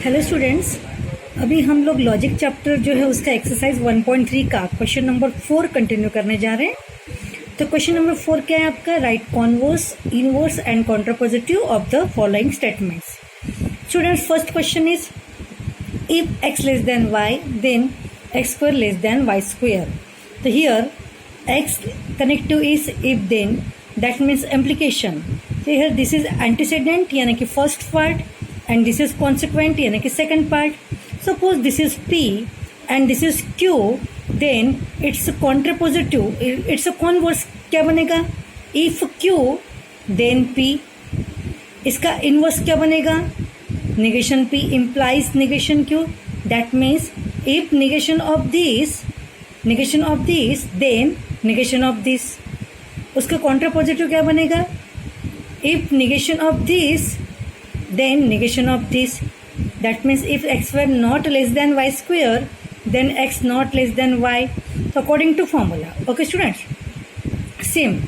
Hello students, अभी हम लोग लॉजिक चैप्टर जो है उसका एक्सरसाइज 1.3 का क्वेश्चन नंबर 4 कंटिन्यू करने जा रहे हैं। तो क्वेश्चन नंबर 4 क्या है आपका? Write converse, inverse and contrapositive of the following statements. Students, first question is if x less than y then x square less than y square. तो here x connective is if then, that means implication. तो here this is antecedent यानी कि first part and this is consequent यानी कि second part. Suppose this is P and this is Q, then it's contrapositive, it's a converse. क्या बनेगा? If Q then P. इसका inverse क्या बनेगा? Negation P implies negation Q. That means if negation of this then negation of this. उसका contrapositive क्या बनेगा? If negation of this then negation of this. That means if x were not less than y square then x not less than y. So according to formula. Okay students, same,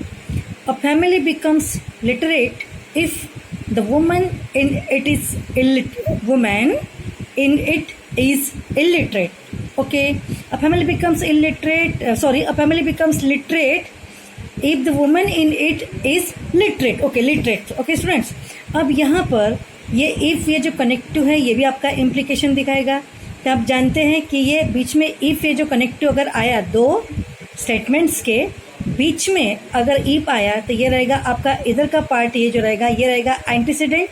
a family becomes literate if the woman in it is illiterate. Okay, a family becomes illiterate, a family becomes literate if the woman in it is literate. Okay, literate. Okay students, अब यहाँ पर ये if, ये जो connective है ये भी आपका इम्प्लीकेशन दिखाएगा। तो आप जानते हैं कि ये बीच में इफ़, ये जो कनेक्टिव अगर आया दो स्टेटमेंट्स के बीच में अगर इफ आया तो ये रहेगा आपका इधर का पार्ट, ये जो रहेगा ये रहेगा एंटीसीडेंट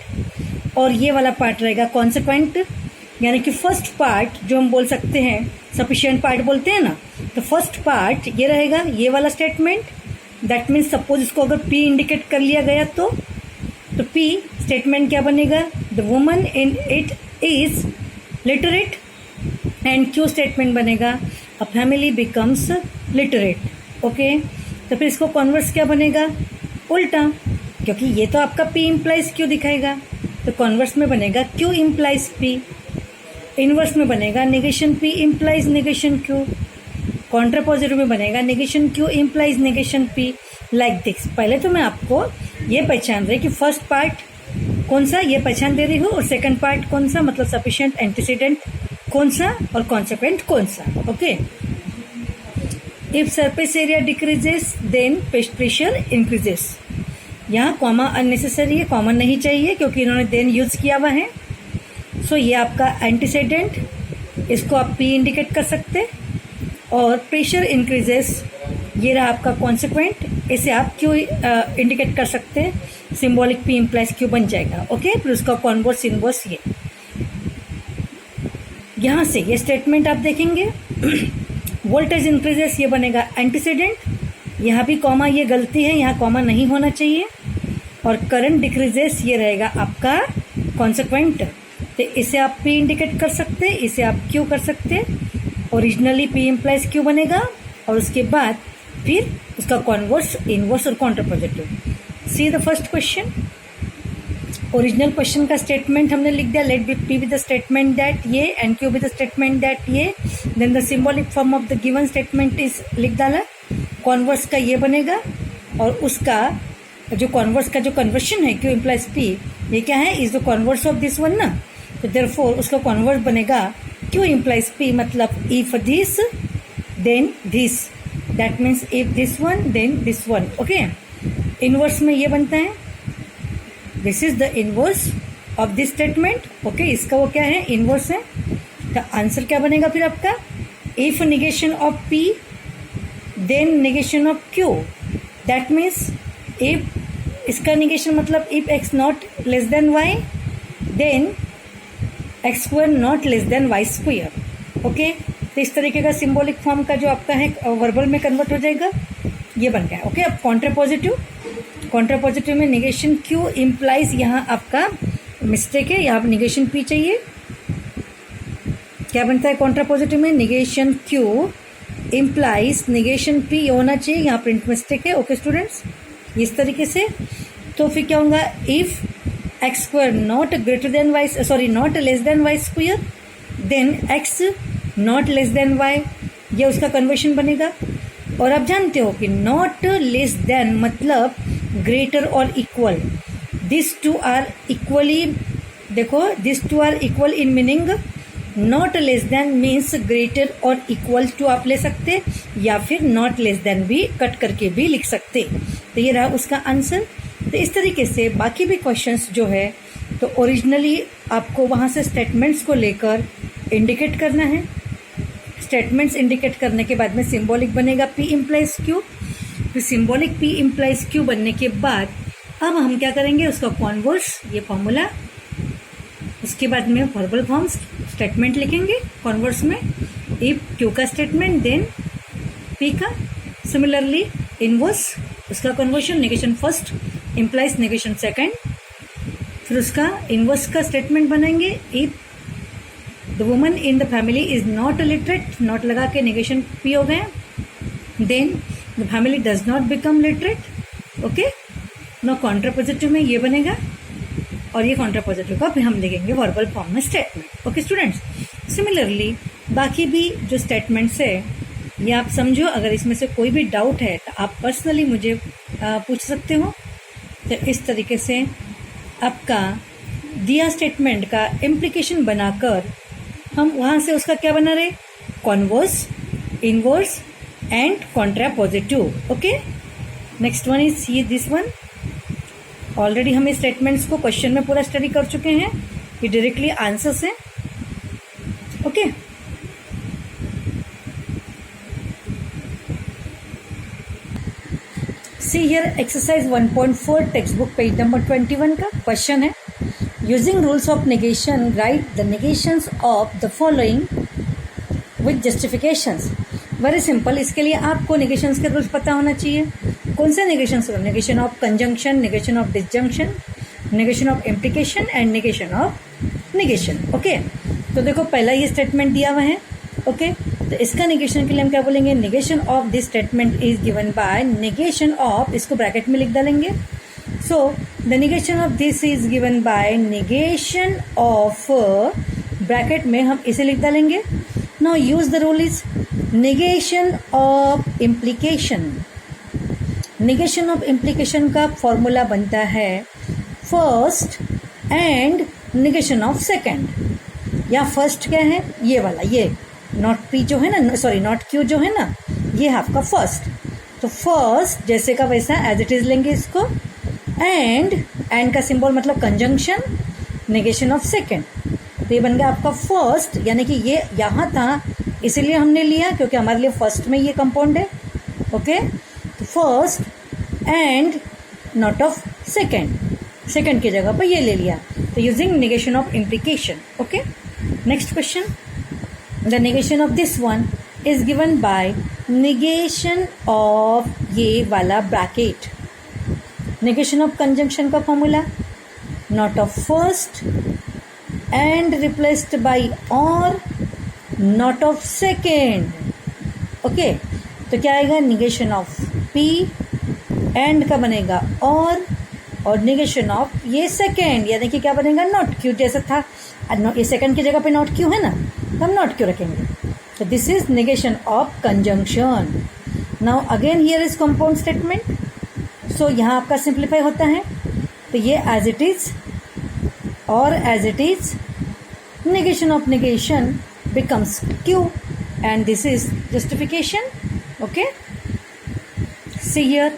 और ये वाला पार्ट रहेगा कॉन्सिक्वेंट। यानी कि फर्स्ट पार्ट जो हम बोल सकते हैं सफिशिएंट पार्ट बोलते हैं ना, तो फर्स्ट पार्ट ये रहेगा ये वाला स्टेटमेंट। दैट मीन्स सपोज इसको अगर पी इंडिकेट कर लिया गया तो P स्टेटमेंट क्या बनेगा? The woman in it is literate. And Q statement बनेगा a family becomes literate. Okay, तो फिर इसको कॉन्वर्स क्या बनेगा? उल्टा, क्योंकि ये तो आपका P इम्प्लाइज Q दिखाएगा, तो कॉन्वर्स में बनेगा Q इम्प्लाइज P। इनवर्स में बनेगा negation P implies negation Q। Contrapositive में बनेगा negation Q implies negation P। Like this. पहले तो मैं आपको ये पहचान रही कि फर्स्ट पार्ट कौन सा ये पहचान दे रही हूँ और सेकंड पार्ट कौन सा, मतलब सफिशिएंट एंटीसीडेंट कौन सा और कॉन्सिक्वेंट कौन सा। Okay, if surface area decreases then pressure increases. यहाँ कॉमा अननेसेसरी है, कॉमन नहीं चाहिए क्योंकि इन्होंने देन यूज किया हुआ है। सो ये आपका एंटीसीडेंट, इसको आप पी इंडिकेट कर सकते, और प्रेशर इंक्रीजेस ये रहा आपका कॉन्सिक्वेंट, इसे आप क्यू इंडिकेट कर सकते हैं। सिंबॉलिक पी इम्प्लाइज क्यू बन जाएगा। ओके, फिर उसका कॉन्वर्स इनवर्स ये यहाँ से ये स्टेटमेंट आप देखेंगे। वोल्टेज इंक्रीजेस ये बनेगा एंटीसीडेंट, यहाँ भी कॉमा ये गलती है, यहाँ कॉमा नहीं होना चाहिए। और करंट डिक्रीजेस ये रहेगा आपका कॉन्सिक्वेंट, तो इसे आप पी इंडिकेट कर सकते, इसे आप क्यू कर सकते। ओरिजिनली पी इम्प्लाइज क्यू बनेगा और उसके बाद फिर उसका कॉन्वर्स, इनवर्स और contrapositive. See the first question. Original question का स्टेटमेंट हमने लिख दिया, let be P with the statement that ये and Q with the statement that ये। Then the symbolic form of the given statement is लिख डाला। Converse का ये बनेगा और उसका जो कॉन्वर्स का जो कन्वर्शन है क्यू इम्प्लाइज पी, ये क्या है? Is the converse of this one ना, तो देयरफॉर उसका कॉन्वर्स बनेगा क्यू इम्प्लाइज पी, मतलब if this then this. That means if this one then this one. Okay, inverse में ये बनता है, this is the inverse of this statement. Okay, इसका वो क्या है? इनवर्स है। तो आंसर क्या बनेगा फिर आपका? If negation of P then negation of Q। That means if, इसका निगेशन मतलब if x not less than y then x square not less than y square. Okay, तो इस तरीके का सिंबॉलिक फॉर्म का जो आपका है वर्बल में कन्वर्ट हो जाएगा, ये बन गया। ओके, अब कॉन्ट्रापोजिटिव में निगेशन Q इम्प्लाइज, यहाँ आपका मिस्टेक है, यहाँ निगेशन P चाहिए। क्या बनता है कॉन्ट्रापोजिटिव में? Negation Q implies negation P, ये होना चाहिए, यहाँ प्रिंट मिस्टेक है। ओके स्टूडेंट्स, इस तरीके से। तो फिर क्या होगा? If x square not greater than y, not less than y square, then x not less than y, ये उसका कन्वर्शन बनेगा। और आप जानते हो कि नॉट लेस देन मतलब greater or equal, this two are equally देखो this two are equal in meaning, not less than means greater or equal to आप ले सकते, या फिर नॉट लेस देन भी कट करके भी लिख सकते। तो ये रहा उसका आंसर। तो इस तरीके से बाकी भी क्वेश्चंस जो है तो ओरिजिनली आपको वहाँ से स्टेटमेंट्स को लेकर इंडिकेट करना है। स्टेटमेंट्स इंडिकेट करने के बाद में सिंबॉलिक बनेगा P इम्प्लाइज Q। फिर सिंबॉलिक P इम्प्लाइज Q बनने के बाद अब हम क्या करेंगे, उसका कॉन्वर्स, ये फॉर्मूला, उसके बाद में वर्बल फॉर्म्स स्टेटमेंट लिखेंगे कॉन्वर्स में, इफ Q का स्टेटमेंट देन P का। सिमिलरली इनवर्स, उसका conversion, negation first implies negation second. फिर उसका इनवर्स का स्टेटमेंट बनाएंगे, if the woman in the family is not literate, not लगा के नेगेशन P हो गए, then the family does not become literate. Okay, no contrapositive में ये बनेगा और ये कॉन्ट्रापोजिटिव का भी हम लिखेंगे वर्बल फॉर्म में स्टेटमेंट। ओके स्टूडेंट्स, सिमिलरली बाकी भी जो स्टेटमेंट्स है ये आप समझो। अगर इसमें से कोई भी डाउट है तो आप पर्सनली मुझे पूछ सकते हो। तो इस तरीके से आपका दिया स्टेटमेंट का इम्प्लीकेशन बनाकर हम वहाँ से उसका क्या बना रहे, converse, inverse and contrapositive. Okay, next one is ये दिस वन। ऑलरेडी हम इस स्टेटमेंट्स को क्वेश्चन में पूरा स्टडी कर चुके हैं, ये डायरेक्टली आंसर्स हैं। Okay, see here exercise 1.4 text book page number 21 का क्वेश्चन है, using rules of negation write the negations of the following with justifications. Very simple, इसके लिए आपको नेगेशंस के रूल्स पता होना चाहिए। कौन से negations? Negation of conjunction, negation of disjunction, negation of implication and negation of negation. Okay, तो देखो पहला ये स्टेटमेंट दिया हुआ है। ओके, तो इसका नेगेशन के लिए हम क्या बोलेंगे, negation of this statement is given bye negation of, इसको ब्रैकेट में लिख डालेंगे। So the negation of this is given bye negation of, bracket में हम इसे लिख डालेंगे। Now use the rule is negation of implication. Negation of implication का फॉर्मूला बनता है first and negation of second, या फर्स्ट क्या है, ये वाला, ये नॉट P जो है ना, सॉरी नॉट Q जो है ना, ये है आपका फर्स्ट। तो फर्स्ट जैसे का वैसा एज इट इज लेंगे इसको, एंड का सिंबल मतलब कंजंक्शन, नेगेशन ऑफ सेकंड। तो ये बन गया आपका फर्स्ट, यानी कि ये यहाँ था इसीलिए हमने लिया क्योंकि हमारे लिए फर्स्ट में ये कंपाउंड है। ओके, तो first and not of second, second की जगह पर ये ले लिया, तो using negation of implication. Okay, next question, the negation of this one is given bye negation of ये वाला ब्रैकेट। नेगेशन ऑफ कंजंक्शन का formula, not of first and replaced by और नॉट ऑफ सेकेंड। ओके, तो क्या आएगा, negation of P and का बनेगा और नेगेशन ऑफ ये सेकेंड, यानी कि क्या बनेगा, नॉट Q जैसा था। ये सेकेंड की जगह पे नॉट Q है ना, तो हम नॉट Q रखेंगे। तो this is negation of conjunction. Now again here is compound statement, so यहाँ आपका सिंप्लीफाई होता है, तो ये एज इट इज और as it is negation of negation becomes Q and this is justification. Okay, see here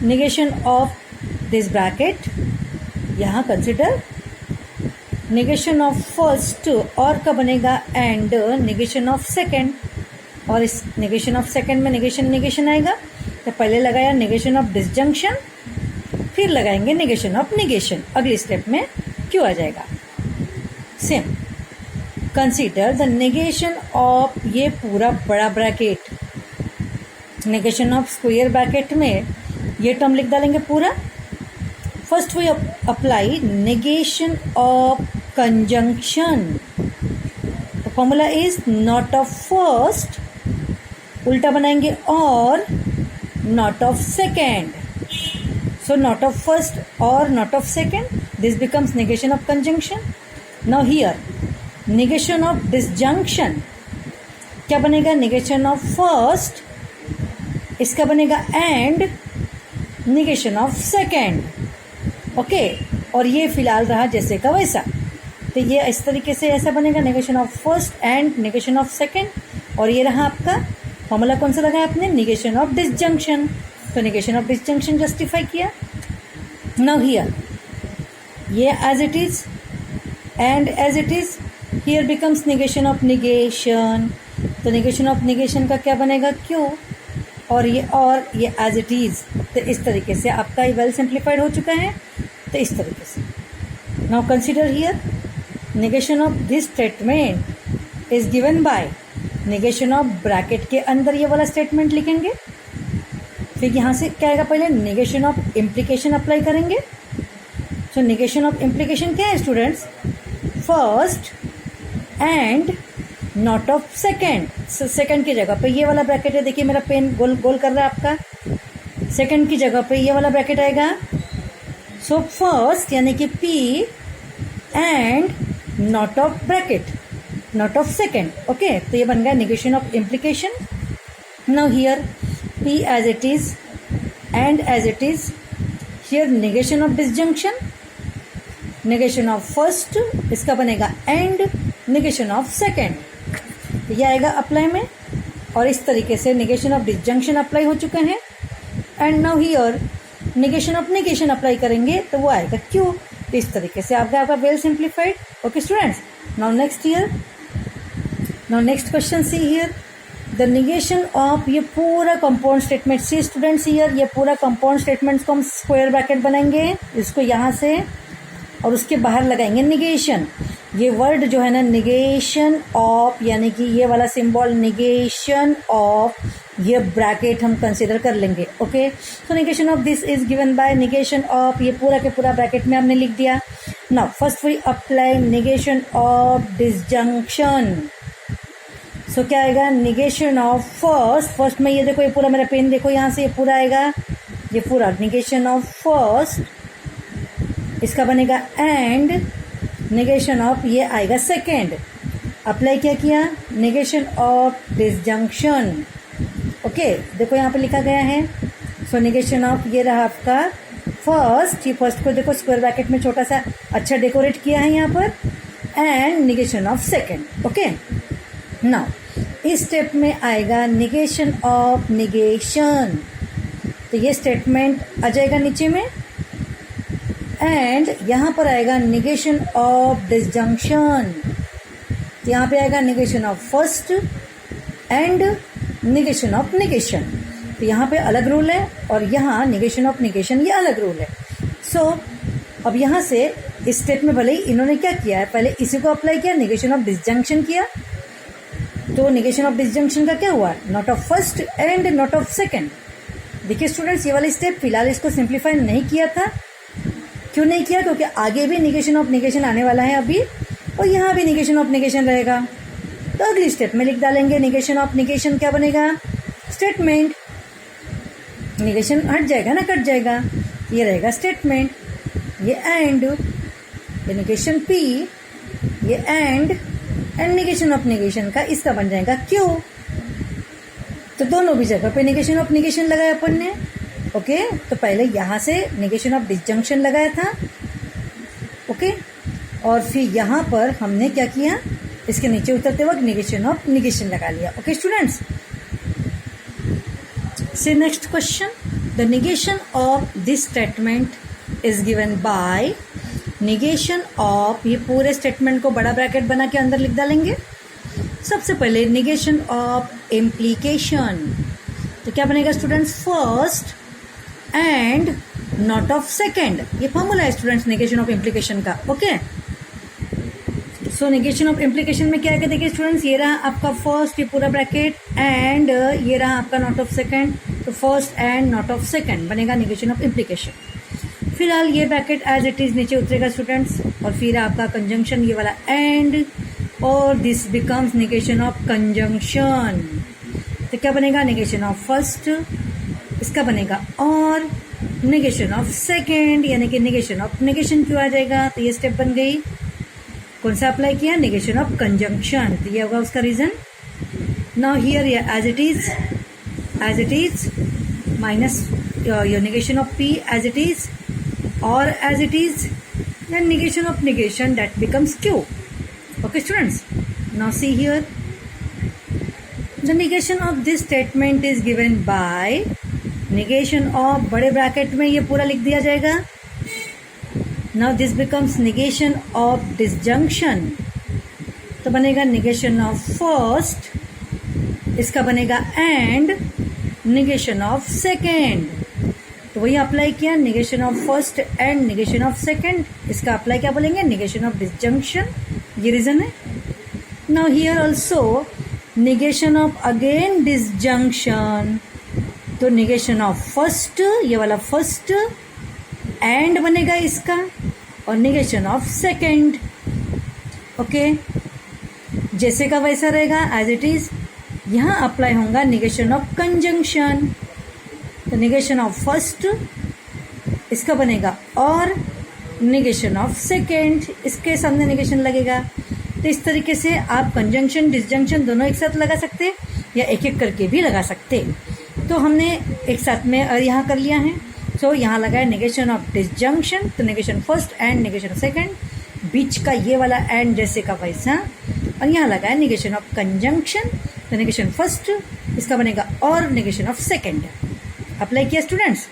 negation of this bracket, यहाँ consider negation of first और का बनेगा and negation of second, और इस negation of second में negation आएगा, तो पहले लगाया negation of disjunction, फिर लगाएंगे negation of negation, अगली स्टेप में Q आ जाएगा। Same consider the negation of ये पूरा बड़ा bracket, negation of square bracket में ये टर्म लिख डालेंगे पूरा। First we apply negation of conjunction, the formula is not of first, उल्टा बनाएंगे or not of second. So not of first or not of second, this becomes negation of conjunction. Now here negation of disjunction क्या बनेगा, negation of first, इसका बनेगा and negation of second. Okay, और ये फिलहाल रहा जैसे का वैसा। तो ये इस तरीके से ऐसा बनेगा, negation of first and negation of second, और ये रहा आपका फॉर्मूला कौन सा लगाया आपने, नेगेशन ऑफ डिसजंक्शन। तो नेगेशन ऑफ डिसजंक्शन जस्टिफाई किया। नाउ हियर ये as it is and as it is here becomes negation of negation. तो नेगेशन ऑफ निगेशन का क्या बनेगा, क्यों, और ये एज इट इज। तो इस तरीके से आपका वेल सिंप्लीफाइड हो चुका है। तो इस तरीके से now consider here negation of this statement is given bye negation of bracket के अंदर ये वाला स्टेटमेंट लिखेंगे। फिर यहाँ से क्या आएगा, पहले नेगेशन ऑफ इम्प्लीकेशन अप्लाई करेंगे। सो नेगेशन ऑफ इम्प्लीकेशन क्या है students, first and not of second. Second की जगह पे ये वाला ब्रैकेट है, देखिए मेरा पेन गोल गोल कर रहा है आपका। सेकेंड की जगह पे ये वाला ब्रैकेट आएगा। सो फर्स्ट यानी कि P and not of bracket, not of second. Okay, तो ये बन गया negation of implication. Now here P as it is and as it is, here negation of disjunction, negation of first, इसका बनेगा and negation of second. ये आएगा apply में, और इस तरीके से नेगेशन ऑफ डिसजंक्शन अप्लाई हो चुके हैं। And now here negation of negation apply करेंगे तो वो आएगा क्यों। तो इस तरीके से आपका well simplified. Okay students, now next here, now next question see here the negation of, ये पूरा compound statement see students, here ये पूरा कंपाउंड स्टेटमेंट्स को हम स्क्वायर ब्रैकेट बनाएंगे, इसको यहाँ से और उसके बाहर लगाएंगे निगेशन। ये वर्ड जो है ना निगेशन ऑफ, यानी कि ये वाला सिंबल निगेशन ऑफ, ये ब्रैकेट हम कंसीडर कर लेंगे। ओके, तो negation of this is given by negation of, ये पूरा के पूरा ब्रैकेट में हमने लिख दिया। Now first we apply negation of disjunction. So क्या आएगा, निगेशन ऑफ फर्स्ट में ये देखो, ये पूरा मेरा पेन देखो, यहाँ से ये पूरा आएगा, ये पूरा निगेशन ऑफ फर्स्ट, इसका बनेगा एंड नेगेशन ऑफ, ये आएगा सेकेंड। अप्लाई क्या किया, नेगेशन ऑफ डिसजंक्शन। ओके, देखो यहाँ पे लिखा गया है। सो नेगेशन ऑफ, ये रहा आपका फर्स्ट, ये फर्स्ट को देखो स्क्वायर ब्रैकेट में छोटा सा अच्छा डेकोरेट किया है यहाँ पर, and negation of second. Okay, now इस स्टेप में आएगा नेगेशन ऑफ नेगेशन। तो ये स्टेटमेंट आ जाएगा नीचे में, एंड यहाँ पर आएगा नेगेशन ऑफ डिसजंक्शन। यहाँ पे आएगा negation of first and negation of negation. तो यहाँ पे अलग रूल है और यहाँ नेगेशन ऑफ नेगेशन ये अलग रूल है। सो अब यहाँ से इस स्टेप में भले ही इन्होंने क्या किया है, पहले इसी को अप्लाई किया, नेगेशन ऑफ डिसजंक्शन किया। तो नेगेशन ऑफ डिसजंक्शन का क्या हुआ, not of first and not of second. देखिए स्टूडेंट्स, ये वाला स्टेप फिलहाल इसको सिंप्लीफाई नहीं किया था। क्यों नहीं किया, क्योंकि आगे भी नेगेशन ऑफ नेगेशन आने वाला है अभी, और यहाँ भी नेगेशन ऑफ नेगेशन रहेगा। तो अगली स्टेप में लिख डालेंगे नेगेशन ऑफ नेगेशन, क्या बनेगा, स्टेटमेंट। नेगेशन हट जाएगा ना, कट जाएगा, ये रहेगा स्टेटमेंट। ये एंड, ये नेगेशन पी, ये एंड नेगेशन ऑफ नेगेशन का इसका बन जाएगा क्यों। तो दोनों भी जगह पे नेगेशन ऑफ नेगेशन लगाया अपन ने। ओके, तो पहले यहाँ से नेगेशन ऑफ डिसजंक्शन लगाया था। ओके, और फिर यहाँ पर हमने क्या किया, इसके नीचे उतरते वक्त नेगेशन ऑफ नेगेशन लगा लिया। ओके स्टूडेंट्स, से next question, the negation of this statement is given bye negation of, ये पूरे स्टेटमेंट को बड़ा ब्रैकेट बना के अंदर लिख डालेंगे। सबसे पहले नेगेशन ऑफ इम्प्लीकेशन, तो क्या बनेगा students, first and not of second. ये फॉर्मूला है स्टूडेंट्स नेगेशन ऑफ इम्प्लीकेशन का। Okay, so negation of implication में क्या है, देखिए स्टूडेंट्स, ये रहा आपका फर्स्ट, ये पूरा ब्रैकेट, एंड ये रहा आपका नॉट ऑफ सेकेंड। तो first and not of second बनेगा नेगेशन ऑफ इम्प्लीकेशन। फिलहाल ये ब्रैकेट एज इट इज नीचे उतरेगा स्टूडेंट्स, और फिर आपका कंजंक्शन, ये वाला एंड, और this becomes negation of conjunction. तो क्या बनेगा, नेगेशन ऑफ फर्स्ट, इसका बनेगा और नेगेशन ऑफ सेकेंड, यानी कि नेगेशन ऑफ नेगेशन क्यों आ जाएगा। तो ये स्टेप बन गई, कौन सा अप्लाई किया, नेगेशन ऑफ कंजंक्शन। तो ये होगा उसका reason. Now here as it is minus your negation of P as it is, और as it is then negation of negation, that becomes Q. Okay students, now see here, the negation of this statement is given by negation of, बड़े bracket में ये पूरा लिख दिया जाएगा. Now this becomes negation of disjunction, तो बनेगा negation of first, इसका बनेगा and negation of second. तो वही अप्लाई किया, negation of first and negation of second, इसका अप्लाई क्या बोलेंगे, negation of disjunction. ये रीजन है. Now here also negation of again disjunction, तो negation of first, ये वाला first and बनेगा इसका, और negation of second. ओके, जैसे का वैसा रहेगा एज इट इज. यहाँ अप्लाई होगा negation of conjunction, तो negation of first इसका बनेगा और negation of second, इसके सामने negation लगेगा. तो इस तरीके से आप कंजंक्शन डिसजंक्शन दोनों एक साथ लगा सकते हैं या एक एक करके भी लगा सकते हैं. तो हमने एक साथ में यहाँ कर लिया है. सो यहाँ लगा है नेगेशन ऑफ डिसजंक्शन, तो negation first and negation second, बीच का ये वाला एंड जैसे का वैसा. और यहाँ लगा है नेगेशन ऑफ कंजंक्शन, तो नेगेशन फर्स्ट इसका बनेगा और नेगेशन ऑफ सेकंड. अप्लाई किया students.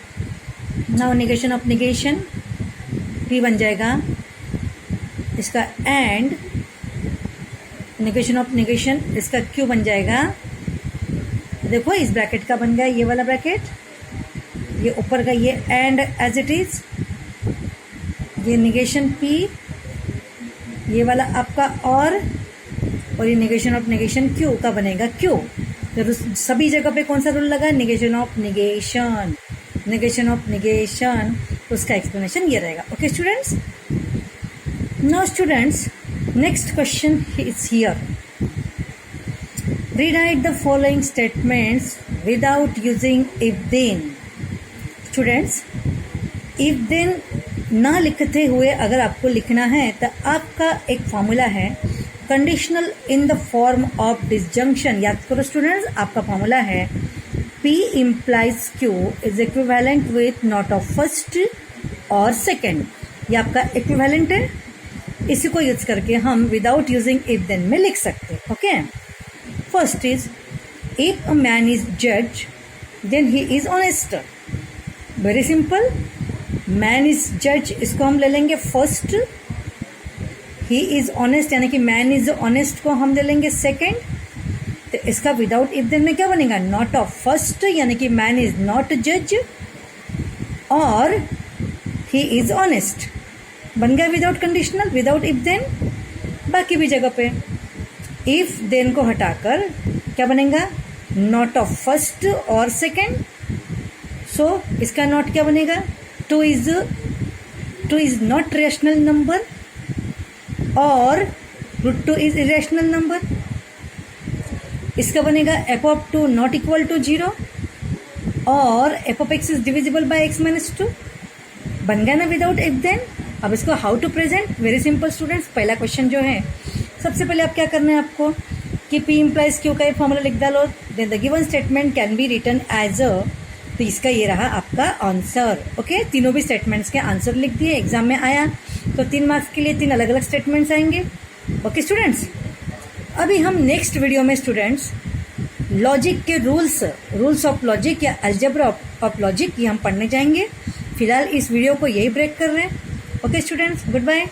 Now negation of negation भी बन जाएगा इसका एंड, नेगेशन ऑफ नेगेशन इसका क्यू बन जाएगा. देखो इस ब्रैकेट का बन गया ये वाला ब्रैकेट, ये ऊपर का ये एंड एज इट इज, ये नेगेशन पी, ये वाला आपका और ये नेगेशन ऑफ नेगेशन क्यू का बनेगा क्यू. तो सभी जगह पे कौन सा रूल लगा, negation of negation, negation of negation. उसका एक्सप्लेनेशन ये रहेगा. Okay students, now students next question is here. Rewrite the following statements without using if then. Students, if then ना लिखते हुए अगर आपको लिखना है तो आपका एक फॉर्मूला है conditional in the form of disjunction. याद करो स्टूडेंट्स, आपका फॉर्मूला है P implies Q is equivalent with not of first और second. ये आपका इक्विवेलेंट है. इसी को यूज करके हम विदाउट यूजिंग इफ देन में लिख सकते हैं. Okay, first is if a man is जज then he is honest. Very simple, man is जज इसको हम ले लेंगे फर्स्ट, ही इज ऑनेस्ट यानी कि मैन इज ऑनेस्ट को हम ले लेंगे सेकेंड. तो इसका विदाउट इफ देन में क्या बनेगा, नॉट ऑफ फर्स्ट यानी कि मैन इज नॉट जज और ही इज ऑनेस्ट. बन गया without conditional, without if then. बाकी भी जगह पे इफ देन को हटाकर क्या बनेगा, नॉट ऑफ फर्स्ट और सेकेंड. सो इसका नॉट क्या बनेगा, two is not rational number और √2 इज इरेशनल नंबर. इसका बनेगा F of 2 not equal to 0 और F of X is divisible by x-2. बन गया ना विदाउट इफ देन. अब इसको how to present, very simple students. पहला क्वेश्चन जो है, सबसे पहले आप क्या करना है आपको कि P इम्प्लाइज Q का ये फॉर्मूला लिख डालो. Then the given statement can be written as a, तो इसका ये रहा आपका आंसर. ओके, तीनों भी स्टेटमेंट्स के आंसर लिख दिए. एग्जाम में आया तो 3 मार्क्स के लिए 3 अलग अलग स्टेटमेंट्स आएंगे. ओके स्टूडेंट्स, अभी हम नेक्स्ट वीडियो में स्टूडेंट्स लॉजिक के रूल्स ऑफ लॉजिक या अलजेब्रा ऑफ लॉजिक ये हम पढ़ने जाएंगे. फिलहाल इस वीडियो को यही ब्रेक कर रहे हैं. Okay students, good bye.